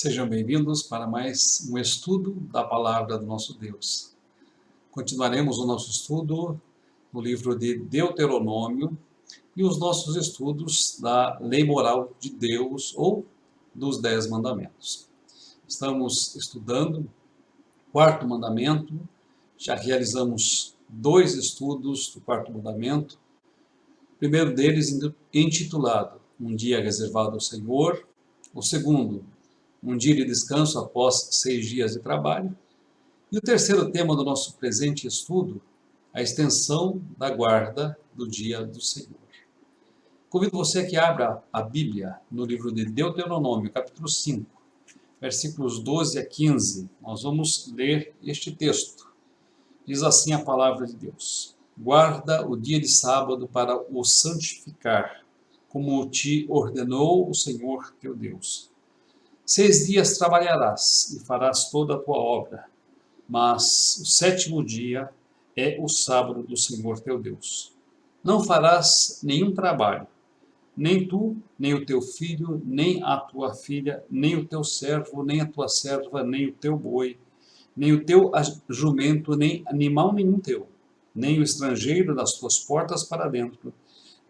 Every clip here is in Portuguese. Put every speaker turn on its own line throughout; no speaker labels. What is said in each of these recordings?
Sejam bem-vindos para mais um estudo da Palavra do nosso Deus. Continuaremos o nosso estudo no livro de Deuteronômio e os nossos estudos da Lei Moral de Deus ou dos 10 Mandamentos. Estamos estudando o quarto mandamento, já realizamos 2 estudos do quarto mandamento. O primeiro deles intitulado Um Dia Reservado ao Senhor, o segundo, um dia de descanso após 6 dias de trabalho. E o terceiro tema do nosso presente estudo, a extensão da guarda do dia do Senhor. Convido você que abra a Bíblia no livro de Deuteronômio, capítulo 5, versículos 12 a 15. Nós vamos ler este texto. Diz assim a palavra de Deus: Guarda o dia de sábado para o santificar, como te ordenou o Senhor teu Deus. 6 dias trabalharás e farás toda a tua obra, mas o 7º dia é o sábado do Senhor teu Deus. Não farás nenhum trabalho, nem tu, nem o teu filho, nem a tua filha, nem o teu servo, nem a tua serva, nem o teu boi, nem o teu jumento, nem animal nenhum teu, nem o estrangeiro das tuas portas para dentro,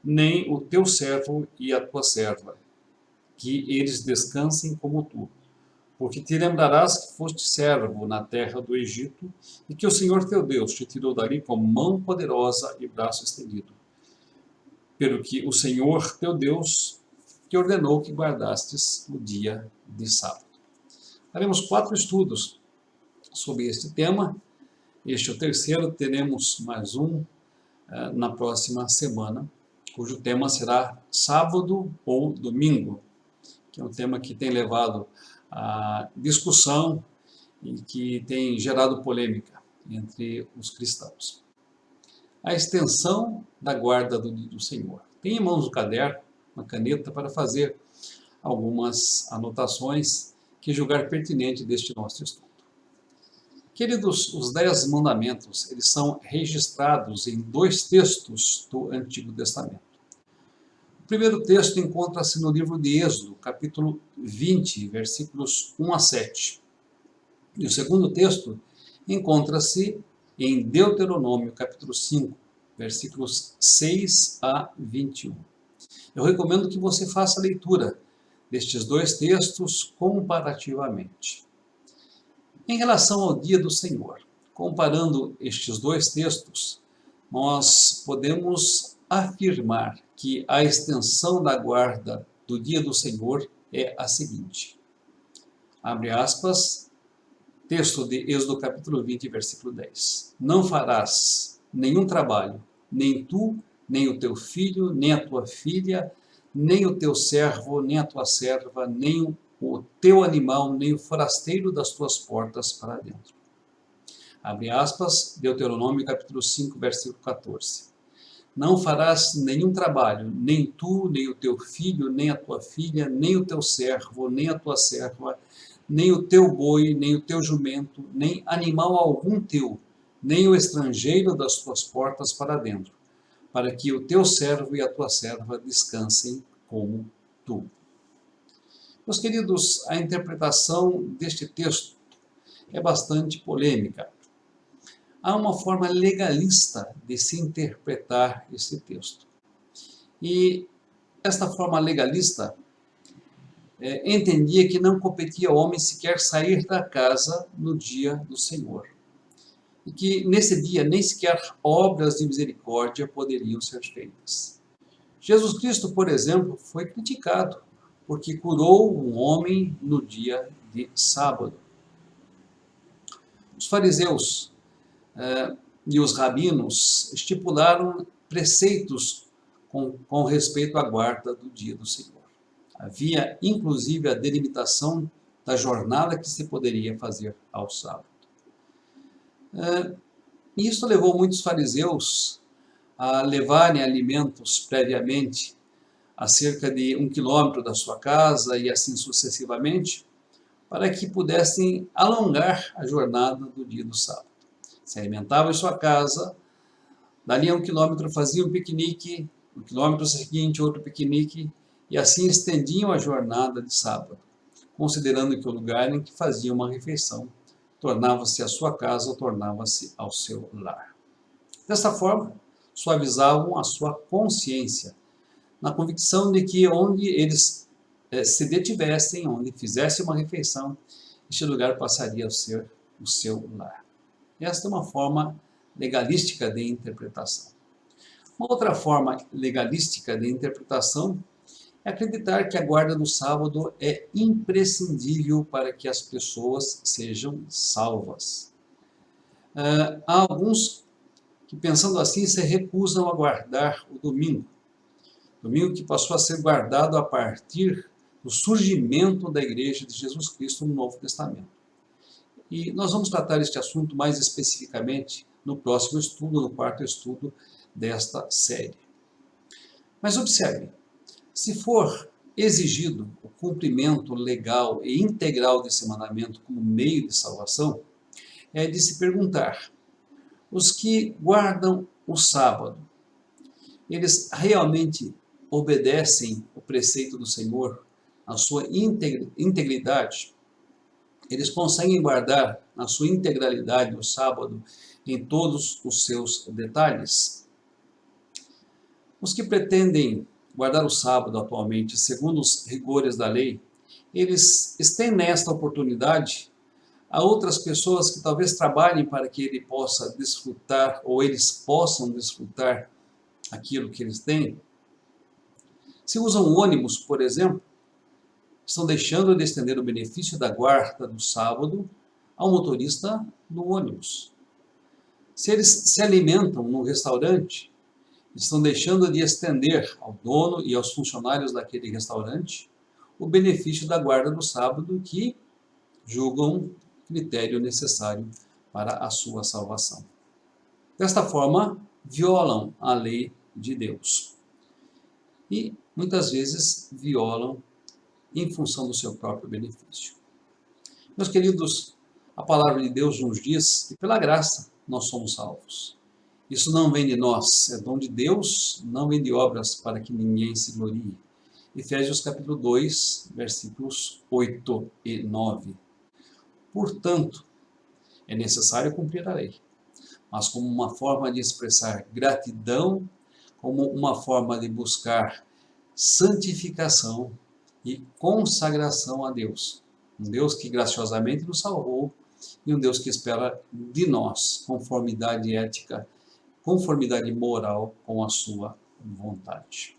nem o teu servo e a tua serva, que eles descansem como tu. Porque te lembrarás que foste servo na terra do Egito, e que o Senhor teu Deus te tirou dali com mão poderosa e braço estendido. Pelo que o Senhor teu Deus te ordenou que guardastes o dia de sábado. Faremos 4 estudos sobre este tema. Este é o terceiro, teremos mais um na próxima semana, cujo tema será sábado ou domingo, que é um tema que tem levado a discussão e que tem gerado polêmica entre os cristãos. A extensão da guarda do dia do Senhor. Tem em mãos o caderno, uma caneta, para fazer algumas anotações que julgar pertinente deste nosso estudo. Queridos, os 10 mandamentos, eles são registrados em 2 textos do Antigo Testamento. O primeiro texto encontra-se no livro de Êxodo, capítulo 20, versículos 1 a 7. E o segundo texto encontra-se em Deuteronômio, capítulo 5, versículos 6 a 21. Eu recomendo que você faça a leitura destes 2 textos comparativamente. Em relação ao dia do Senhor, comparando estes 2 textos, nós podemos afirmar que a extensão da guarda do dia do Senhor é a seguinte. Abre aspas, texto de Êxodo capítulo 20, versículo 10. Não farás nenhum trabalho, nem tu, nem o teu filho, nem a tua filha, nem o teu servo, nem a tua serva, nem o teu animal, nem o forasteiro das tuas portas para dentro. Abre aspas, Deuteronômio capítulo 5, versículo 14. Não farás nenhum trabalho, nem tu, nem o teu filho, nem a tua filha, nem o teu servo, nem a tua serva, nem o teu boi, nem o teu jumento, nem animal algum teu, nem o estrangeiro das tuas portas para dentro, para que o teu servo e a tua serva descansem como tu. Meus queridos, a interpretação deste texto é bastante polêmica. Há uma forma legalista de se interpretar esse texto. E esta forma legalista entendia que não competia ao homem sequer sair da casa no dia do Senhor. E que nesse dia nem sequer obras de misericórdia poderiam ser feitas. Jesus Cristo, por exemplo, foi criticado porque curou um homem no dia de sábado. Os fariseus e os rabinos estipularam preceitos com respeito à guarda do dia do Senhor. Havia, inclusive, a delimitação da jornada que se poderia fazer ao sábado. Isso levou muitos fariseus a levarem alimentos previamente a cerca de 1 quilômetro da sua casa e assim sucessivamente, para que pudessem alongar a jornada do dia do sábado. Se alimentavam em sua casa, dali a 1 quilômetro faziam um piquenique, no quilômetro seguinte outro piquenique, e assim estendiam a jornada de sábado, considerando que o lugar em que fazia uma refeição tornava-se a sua casa ou tornava-se ao seu lar. Desta forma, suavizavam a sua consciência, na convicção de que onde eles se detivessem, onde fizessem uma refeição, este lugar passaria a ser o seu lar. Esta é uma forma legalística de interpretação. Uma outra forma legalística de interpretação é acreditar que a guarda do sábado é imprescindível para que as pessoas sejam salvas. Há alguns que, pensando assim, se recusam a guardar o domingo. Domingo que passou a ser guardado a partir do surgimento da Igreja de Jesus Cristo no Novo Testamento. E nós vamos tratar este assunto mais especificamente no próximo estudo, no quarto estudo desta série. Mas observe, se for exigido o cumprimento legal e integral desse mandamento como meio de salvação, é de se perguntar: os que guardam o sábado, eles realmente obedecem o preceito do Senhor na sua integridade? Eles conseguem guardar na sua integralidade o sábado em todos os seus detalhes? Os que pretendem guardar o sábado atualmente, segundo os rigores da lei, eles estendem esta oportunidade a outras pessoas que talvez trabalhem para que ele possa desfrutar, ou eles possam desfrutar aquilo que eles têm. Se usam ônibus, por exemplo, estão deixando de estender o benefício da guarda do sábado ao motorista do ônibus. Se eles se alimentam num restaurante, estão deixando de estender ao dono e aos funcionários daquele restaurante o benefício da guarda do sábado que julgam critério necessário para a sua salvação. Desta forma, violam a lei de Deus. E, muitas vezes, violam em função do seu próprio benefício. Meus queridos, a palavra de Deus nos diz que pela graça nós somos salvos. Isso não vem de nós, é dom de Deus, não vem de obras para que ninguém se glorie. Efésios capítulo 2, versículos 8 e 9. Portanto, é necessário cumprir a lei, mas como uma forma de expressar gratidão, como uma forma de buscar santificação e consagração a Deus. Um Deus que graciosamente nos salvou e um Deus que espera de nós conformidade ética, conformidade moral com a sua vontade.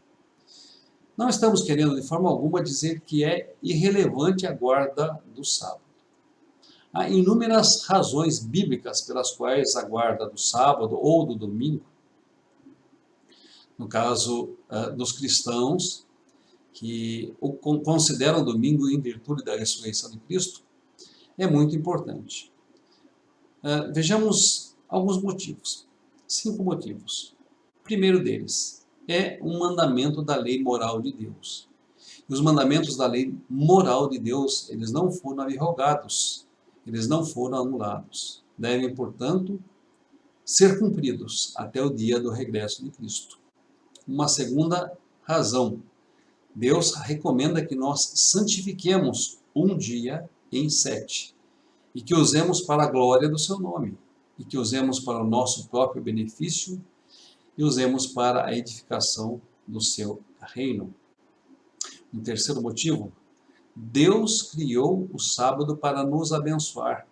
Não estamos querendo de forma alguma dizer que é irrelevante a guarda do sábado. Há inúmeras razões bíblicas pelas quais a guarda do sábado ou do domingo, no caso dos cristãos que consideram o domingo em virtude da ressurreição de Cristo, é muito importante. Vejamos alguns motivos. 5 motivos. O primeiro deles é um mandamento da lei moral de Deus. E os mandamentos da lei moral de Deus, eles não foram abrogados, eles não foram anulados. Devem, portanto, ser cumpridos até o dia do regresso de Cristo. Uma segunda razão. Deus recomenda que nós santifiquemos um dia em 7 e que usemos para a glória do seu nome e que usemos para o nosso próprio benefício e usemos para a edificação do seu reino. Um terceiro motivo, Deus criou o sábado para nos abençoar,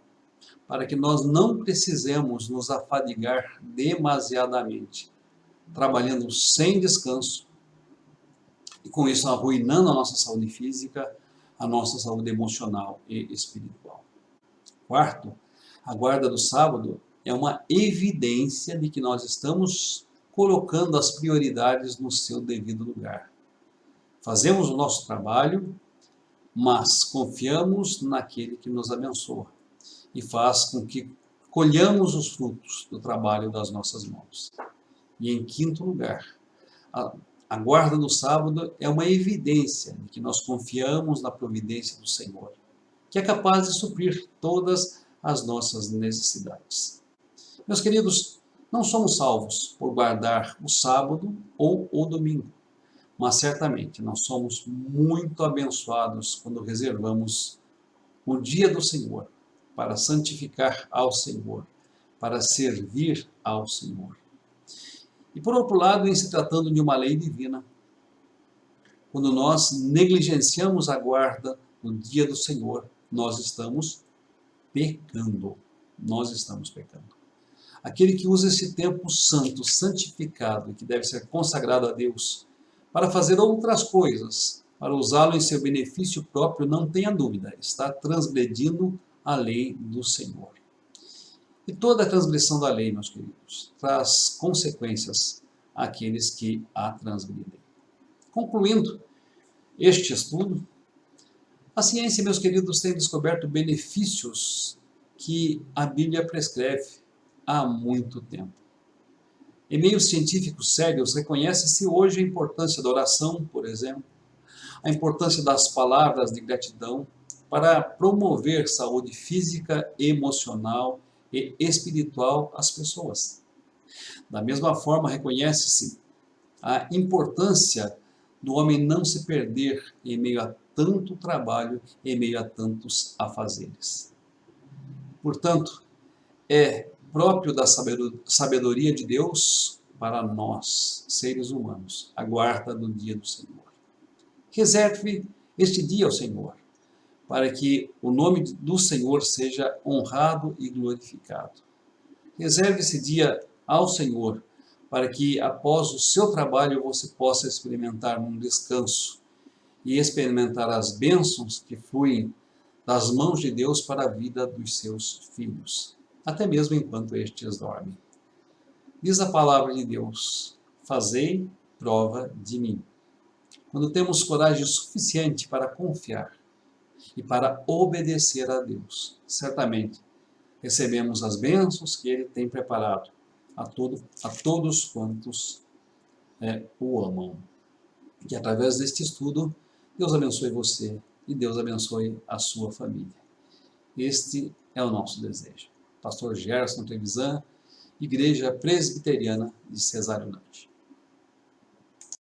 para que nós não precisemos nos afadigar demasiadamente, trabalhando sem descanso, e com isso arruinando a nossa saúde física, a nossa saúde emocional e espiritual. Quarto, a guarda do sábado é uma evidência de que nós estamos colocando as prioridades no seu devido lugar. Fazemos o nosso trabalho, mas confiamos naquele que nos abençoa e faz com que colhamos os frutos do trabalho das nossas mãos. E em quinto lugar, a guarda do sábado é uma evidência de que nós confiamos na providência do Senhor, que é capaz de suprir todas as nossas necessidades. Meus queridos, não somos salvos por guardar o sábado ou o domingo, Mas certamente nós somos muito abençoados quando reservamos o dia do Senhor para santificar ao Senhor, para servir ao Senhor. E por outro lado, em se tratando de uma lei divina, quando nós negligenciamos a guarda no dia do Senhor, nós estamos pecando. Nós estamos pecando. Aquele que usa esse tempo santo, santificado, que deve ser consagrado a Deus, para fazer outras coisas, para usá-lo em seu benefício próprio, não tenha dúvida, está transgredindo a lei do Senhor. E toda a transgressão da lei, meus queridos, traz consequências àqueles que a transgridem. Concluindo este estudo, a ciência, meus queridos, tem descoberto benefícios que a Bíblia prescreve há muito tempo. Em meios científicos sérios, reconhece-se hoje a importância da oração, por exemplo, a importância das palavras de gratidão para promover saúde física, emocional e espiritual às pessoas. Da mesma forma, reconhece-se a importância do homem não se perder em meio a tanto trabalho, em meio a tantos afazeres. Portanto, é próprio da sabedoria de Deus para nós, seres humanos, a guarda do dia do Senhor. Reserve este dia ao Senhor, para que o nome do Senhor seja honrado e glorificado. Reserve esse dia ao Senhor, para que após o seu trabalho você possa experimentar um descanso e experimentar as bênçãos que fluem das mãos de Deus para a vida dos seus filhos, até mesmo enquanto estes dormem. Diz a palavra de Deus: fazei prova de mim. Quando temos coragem suficiente para confiar e para obedecer a Deus, certamente recebemos as bênçãos que Ele tem preparado a todos quantos o amam. Que através deste estudo, Deus abençoe você e Deus abençoe a sua família. Este é o nosso desejo. Pastor Gerson Trevisan, Igreja Presbiteriana de Cesarionante.